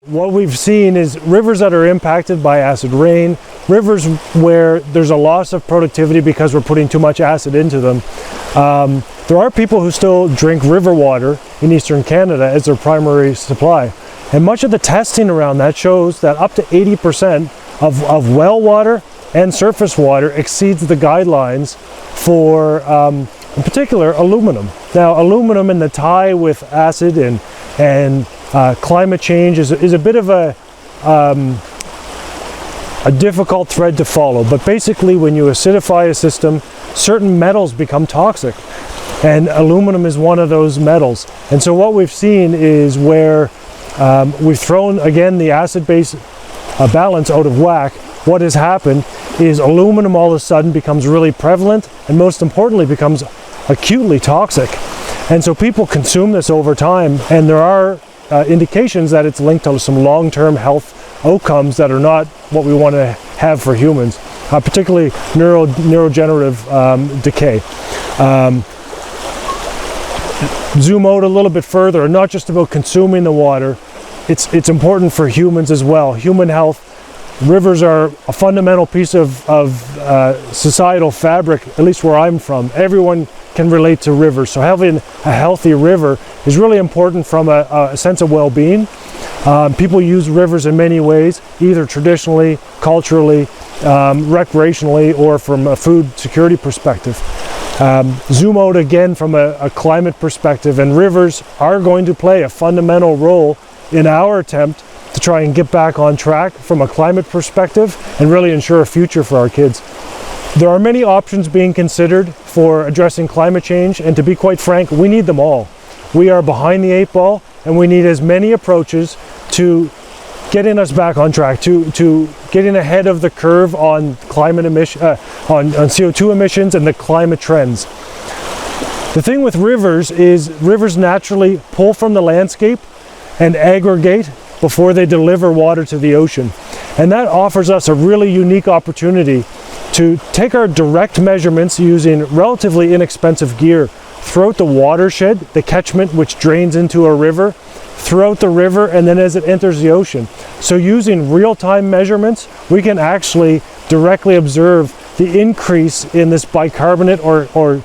What we've seen is rivers that are impacted by acid rain, rivers where there's a loss of productivity because we're putting too much acid into them. There are people who still drink river water in Eastern Canada as their primary supply. And much of the testing around that shows that up to 80% of well water and surface water exceeds the guidelines for, in particular, aluminum. Now, aluminum in the tie with acid and climate change is a bit of a difficult thread to follow. But basically, when you acidify a system, certain metals become toxic. And aluminum is one of those metals. And so what we've seen is where we've thrown, again, the acid-base balance out of whack. What has happened is aluminum all of a sudden becomes really prevalent and most importantly becomes acutely toxic. And so people consume this over time, and there are indications that it's linked to some long-term health outcomes that are not what we want to have for humans, particularly neurodegenerative decay. Zoom out a little bit further, not just about consuming the water, it's important for humans as well. Human health. Rivers are a fundamental piece of societal fabric, at least where I'm from. Everyone can relate to rivers, so having a healthy river is really important from a sense of well-being. People use rivers in many ways, either traditionally, culturally, recreationally, or from a food security perspective. Zoom out again from a climate perspective, and rivers are going to play a fundamental role in our attempt to try and get back on track from a climate perspective and really ensure a future for our kids. There are many options being considered for addressing climate change, and to be quite frank, we need them all. We are behind the 8 ball, and we need as many approaches to getting us back on track, to getting ahead of the curve on climate emission, on CO2 emissions and the climate trends. The thing with rivers is rivers naturally pull from the landscape and aggregate before they deliver water to the ocean. And that offers us a really unique opportunity to take our direct measurements using relatively inexpensive gear throughout the watershed, the catchment which drains into a river, throughout the river, and then as it enters the ocean. So using real-time measurements, we can actually directly observe the increase in this bicarbonate or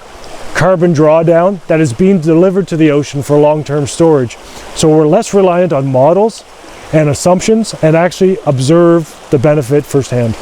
carbon drawdown that is being delivered to the ocean for long-term storage. So we're less reliant on models and assumptions and actually observe the benefit firsthand.